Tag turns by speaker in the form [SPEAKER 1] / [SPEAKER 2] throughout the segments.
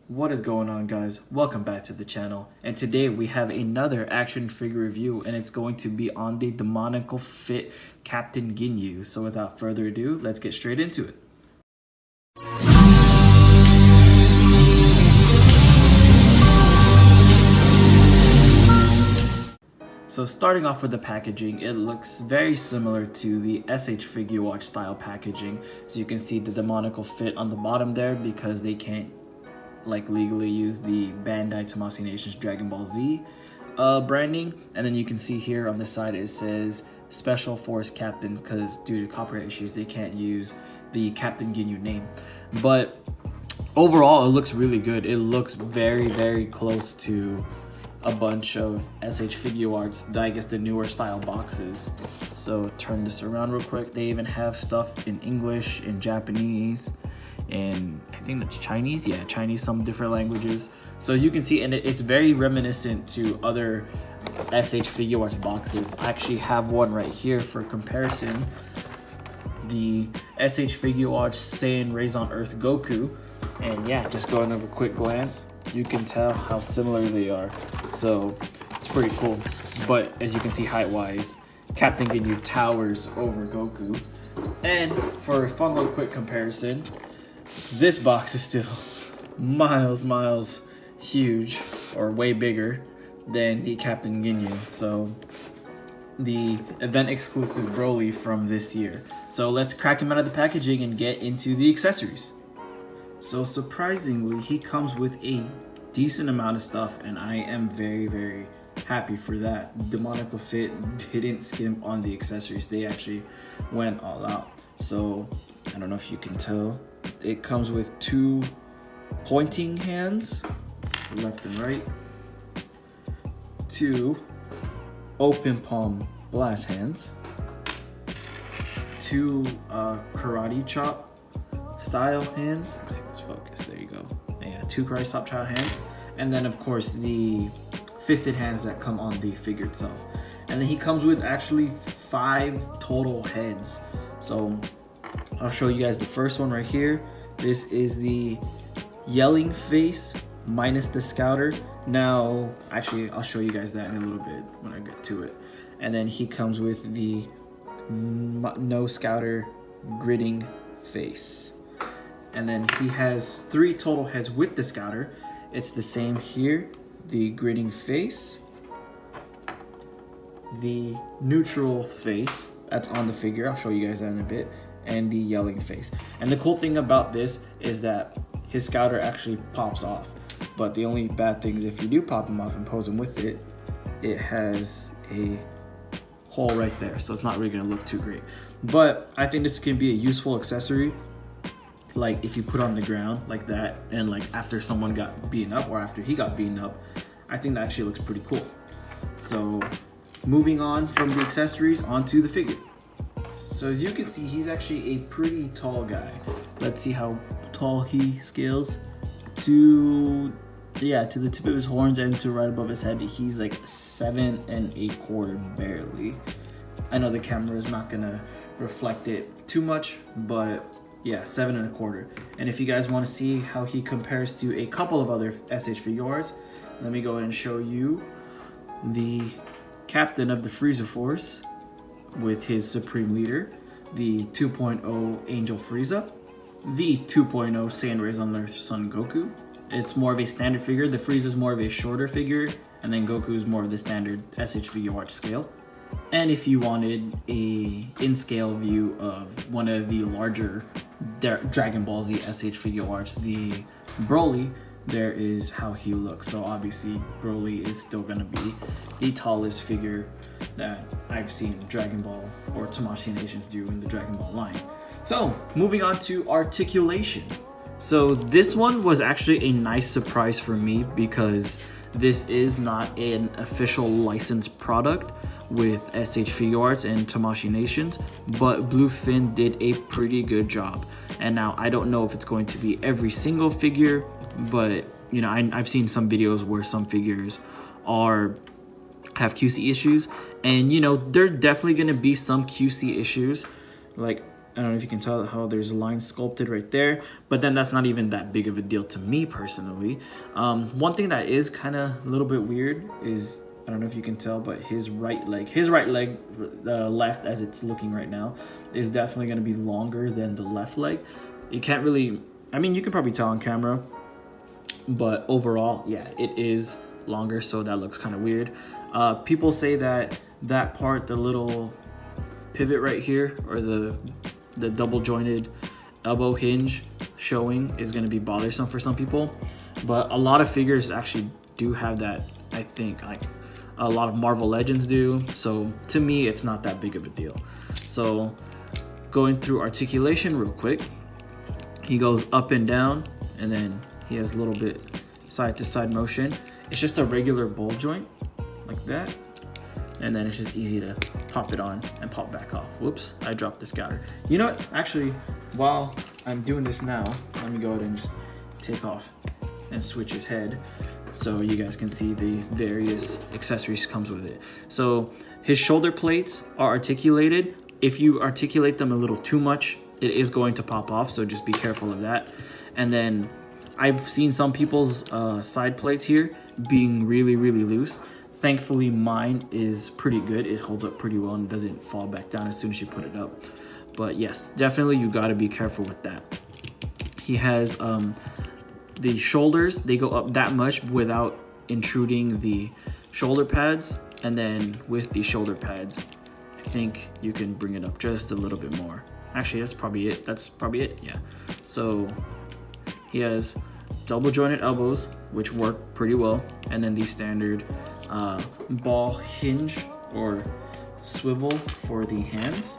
[SPEAKER 1] What is going on, guys? Welcome back to the channel, and today we have another action figure review, and it's going to be on the Demoniacal Fit Captain Ginyu. So without further ado, let's get straight into it. So starting off with the packaging, it looks very similar to the SH Figure Watch style packaging. So you can see the Demoniacal Fit on the bottom there because they can't legally use the Bandai Tamashii Nations Dragon Ball Z branding. And then you can see here on the side it says Special Force Captain because due to copyright issues they can't use the Captain Ginyu name. But overall it looks really good. It looks very close to a bunch of SH Figure Arts, I guess the newer style boxes. So turn this around real quick. They even have stuff in English, in Japanese, and I think that's Chinese. Yeah, Chinese, some different languages. So as you can see, and it's very reminiscent to other SH Figure Arts boxes. I actually have one right here for comparison. The SH Figure Arts Saiyan Rays on Earth Goku. And yeah, just going over a quick glance, you can tell how similar they are. So it's pretty cool. But as you can see, height-wise, Captain Ginyu towers over Goku. And for a fun little quick comparison, this box is still miles huge, or way bigger than the Captain Ginyu. So the event exclusive Broly from this year. So let's crack him out of the packaging and get into the accessories. So surprisingly, he comes with a decent amount of stuff, and I am very happy for that. Demoniacal Fit didn't skimp on the accessories. They actually went all out. So I don't know if you can tell, it comes with two pointing hands, left and right, two open palm blast hands, two karate chop style hands. Let's see if it's focused. There you go. Yeah, two karate chop style hands, and then of course the fisted hands that come on the figure itself. And then he comes with actually 5 total heads. So I'll show you guys the first one right here. This is the yelling face minus the scouter. Now, actually, I'll show you guys that in a little bit when I get to it. And then he comes with the no scouter gritting face. And then he has 3 total heads with the scouter. It's the same here, the gritting face, the neutral face that's on the figure, I'll show you guys that in a bit, and the yelling face. And the cool thing about this is that his scouter actually pops off. But the only bad thing is if you do pop him off and pose him with it, it has a hole right there. So it's not really gonna look too great. But I think this can be a useful accessory. Like if you put on the ground like that, and like after someone got beaten up or after he got beaten up, I think that actually looks pretty cool. So moving on from the accessories onto the figure. So as you can see, he's actually a pretty tall guy. Let's see how tall he scales to the tip of his horns and to right above his head. He's like 7 1/4 barely. I know the camera is not gonna reflect it too much, but yeah, 7 1/4. And if you guys want to see how he compares to a couple of other SH Figure Arts, let me go ahead and show you the captain of the Frieza Force with his Supreme Leader, the 2.0 Angel Frieza, the 2.0 Saiyan Rays on Earth Son Goku. It's more of a standard figure. The Frieza is more of a shorter figure, and then Goku is more of the standard SH Figure Arts scale. And if you wanted a in-scale view of one of the larger Dragon Ball Z SH Figure Arts, the Broly, there is how he looks. So obviously Broly is still gonna be the tallest figure that I've seen Dragon Ball or Tamashii Nations do in the Dragon Ball line. So moving on to articulation. So this one was actually a nice surprise for me because this is not an official licensed product with SH Figure Arts and Tamashii Nations, but Bluefin did a pretty good job. And now I don't know if it's going to be every single figure, but you know, I've seen some videos where some figures have QC issues, and you know, there are definitely going to be some QC issues. Like I don't know if you can tell how there's lines sculpted right there, but then that's not even that big of a deal to me personally. One thing that is kind of a little bit weird is, I don't know if you can tell, but his right leg, the left as it's looking right now, is definitely going to be longer than the left leg. You can't really, I mean, you can probably tell on camera, but overall, yeah, it is longer, so that looks kind of weird. People say that part, the little pivot right here, or the double jointed elbow hinge showing, is going to be bothersome for some people, but a lot of figures actually do have that. I think like a lot of Marvel Legends do, so to me it's not that big of a deal. So going through articulation real quick, he goes up and down, and then he has a little bit side to side motion. It's just a regular ball joint like that, and then it's just easy to pop it on and pop back off. Whoops, I dropped the scouter. You know what, actually, while I'm doing this now, let me go ahead and just take off and switch his head so you guys can see the various accessories comes with it. So his shoulder plates are articulated. If you articulate them a little too much, it is going to pop off, so just be careful of that. And then I've seen some people's side plates here being really loose. Thankfully mine is pretty good. It holds up pretty well and doesn't fall back down as soon as you put it up. But yes, definitely you got to be careful with that. He has the shoulders, they go up that much without intruding the shoulder pads, and then with the shoulder pads I think you can bring it up just a little bit more. Actually, that's probably it. Yeah, so he has double jointed elbows, which work pretty well, and then the standard ball hinge or swivel for the hands.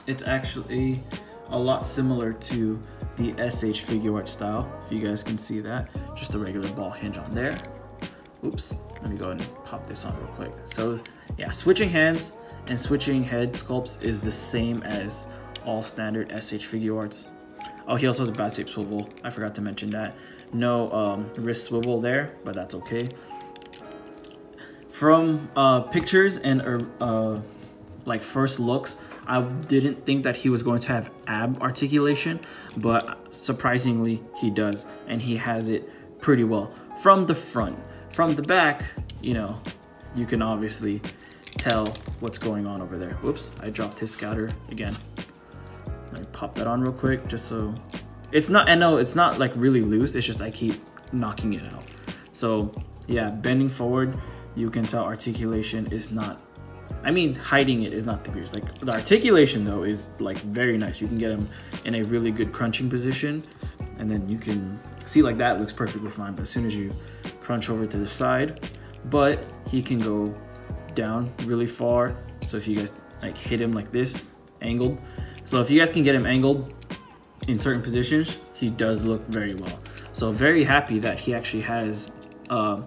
[SPEAKER 1] It's actually a lot similar to the SH figure art style, if you guys can see that. Just a regular ball hinge on there. Oops, let me go ahead and pop this on real quick. So yeah, switching hands and switching head sculpts is the same as all standard SH figure arts. Oh, he also has a bat shape swivel. I forgot to mention that. No wrist swivel there, but that's okay. From pictures and like first looks, I didn't think that he was going to have ab articulation, but surprisingly he does, and he has it pretty well from the front. From the back, you know, you can obviously tell what's going on over there. Whoops, I dropped his scouter again. Let me pop that on real quick, just so it's not, I know it's not like really loose, it's just I keep knocking it out. So yeah, bending forward, you can tell articulation is not, I mean, hiding it is not the greatest. Like the articulation though is like very nice. You can get him in a really good crunching position, and then you can see like that looks perfectly fine. But as soon as you crunch over to the side, but he can go down really far. So if you guys like hit him like this, angled. So if you guys can get him angled in certain positions, he does look very well. So very happy that he actually has ab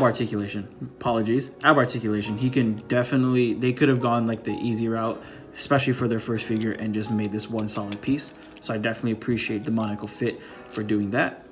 [SPEAKER 1] articulation. Apologies, ab articulation. He can definitely, they could have gone like the easy route, especially for their first figure, and just made this one solid piece. So I definitely appreciate Demoniacal Fit for doing that.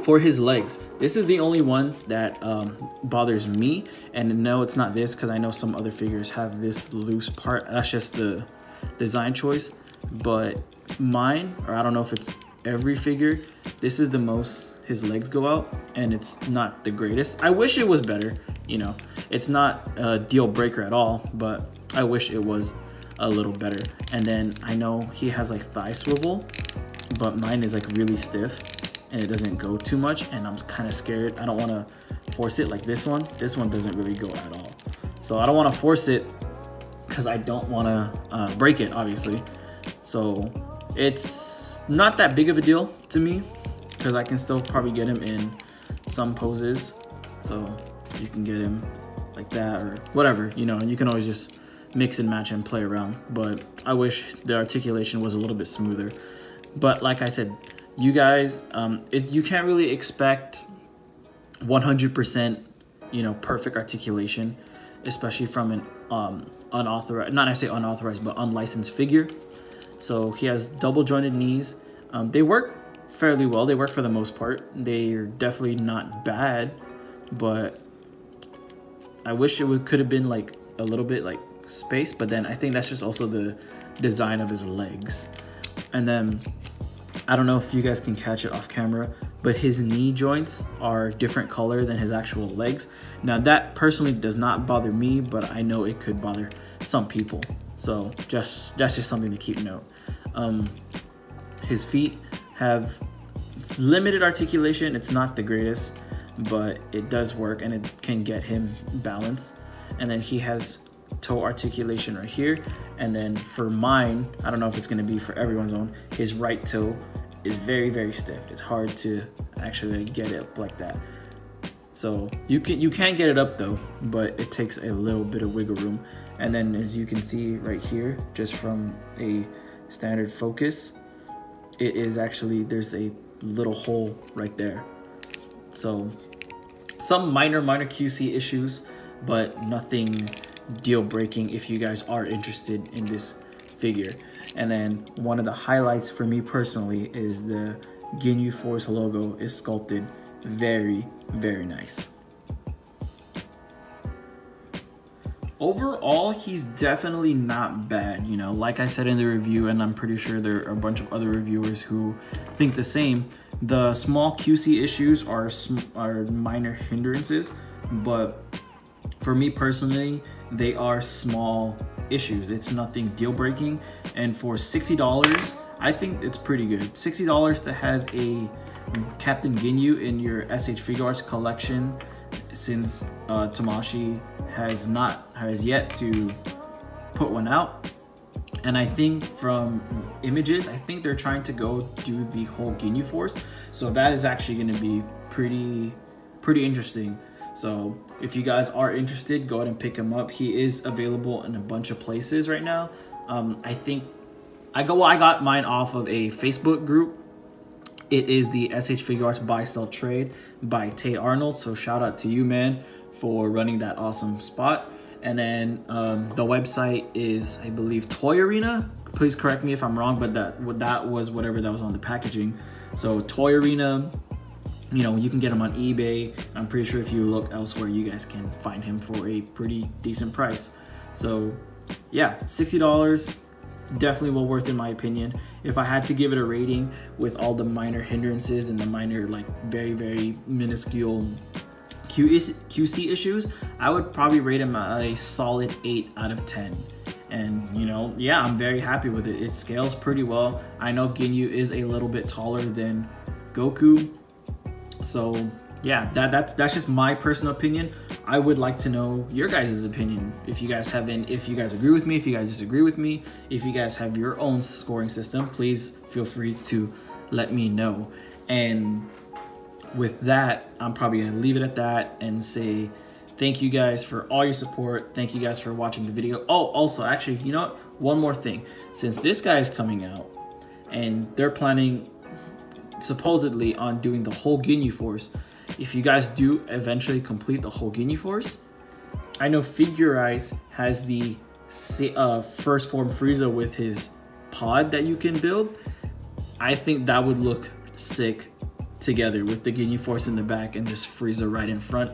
[SPEAKER 1] For his legs, this is the only one that bothers me, and no, it's not this, because I know some other figures have this loose part. That's just the design choice, but mine, or I don't know if it's every figure, this is the most his legs go out, and it's not the greatest. I wish it was better, you know, it's not a deal breaker at all, but I wish it was a little better. And then I know he has like thigh swivel, but mine is like really stiff and it doesn't go too much, and I'm kind of scared. I don't want to force it like this one. This one doesn't really go at all, so I don't want to force it because I don't want to break it, obviously. So it's not that big of a deal to me, because I can still probably get him in some poses. So you can get him like that or whatever, you know, and you can always just mix and match and play around. But I wish the articulation was a little bit smoother. But like I said, you guys, you can't really expect 100%, you know, perfect articulation, especially from an unauthorized, not necessarily unauthorized, but unlicensed figure. So he has double jointed knees. They work fairly well. They work for the most part. They're definitely not bad, but I wish it could have been like a little bit like space, but then I think that's just also the design of his legs. And then I don't know if you guys can catch it off camera, but his knee joints are different color than his actual legs. Now that personally does not bother me, but I know it could bother some people. So that's just something to keep note. His feet have limited articulation. It's not the greatest, but it does work and it can get him balance. And then he has toe articulation right here. And then for mine, I don't know if it's going to be for everyone's own, his right toe is very, very stiff. It's hard to actually get it up like that. So you can get it up though, but it takes a little bit of wiggle room. And then as you can see right here, just from a standard focus, it is actually, there's a little hole right there. So some minor QC issues, but nothing deal breaking if you guys are interested in this figure. And then one of the highlights for me personally is the Ginyu Force logo is sculpted very, very nice. Overall, he's definitely not bad. You know, like I said in the review, and I'm pretty sure there are a bunch of other reviewers who think the same, the small QC issues are minor hindrances, but for me personally, they are small issues. It's nothing deal breaking. And for $60, I think it's pretty good. $60 to have a Captain Ginyu in your SH Figure Arts collection, since Tamashii has yet to put one out. And I think from images, I think they're trying to go do the whole Ginyu Force. So that is actually going to be pretty interesting. So if you guys are interested, go ahead and pick him up. He is available in a bunch of places right now. I think I got mine off of a Facebook group. It is the SH Figure Arts Buy Sell Trade by Tay Arnold. So shout out to you, man, for running that awesome spot. And then the website is, I believe, Toy Arena. Please correct me if I'm wrong, but that was whatever that was on the packaging. So Toy Arena, you know, you can get him on eBay. I'm pretty sure if you look elsewhere, you guys can find him for a pretty decent price. So yeah, $60, definitely well worth in my opinion. If I had to give it a rating with all the minor hindrances and the minor, like, very, very minuscule QC issues, I would probably rate him a solid 8 out of 10. And, you know, yeah, I'm very happy with it. It scales pretty well. I know Ginyu is a little bit taller than Goku. So yeah, that's just my personal opinion. I would like to know your guys' opinion. If you guys agree with me, if you guys disagree with me, if you guys have your own scoring system, please feel free to let me know. And with that, I'm probably gonna leave it at that and say thank you guys for all your support. Thank you guys for watching the video. Oh, also, actually, you know what? One more thing. Since this guy is coming out and they're planning supposedly on doing the whole Ginyu Force, if you guys do eventually complete the whole Ginyu Force, I know Figure Eyes has the first form Frieza with his pod that you can build. I think that would look sick together with the Ginyu Force in the back and just Frieza right in front.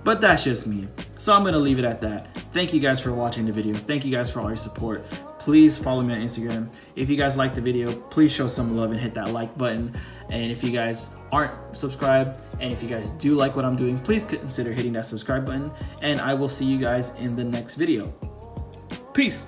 [SPEAKER 1] But that's just me. So I'm going to leave it at that. Thank you guys for watching the video. Thank you guys for all your support. Please follow me on Instagram. If you guys liked the video, please show some love and hit that like button. And if you guys aren't subscribed, and if you guys do like what I'm doing, please consider hitting that subscribe button. And I will see you guys in the next video. Peace.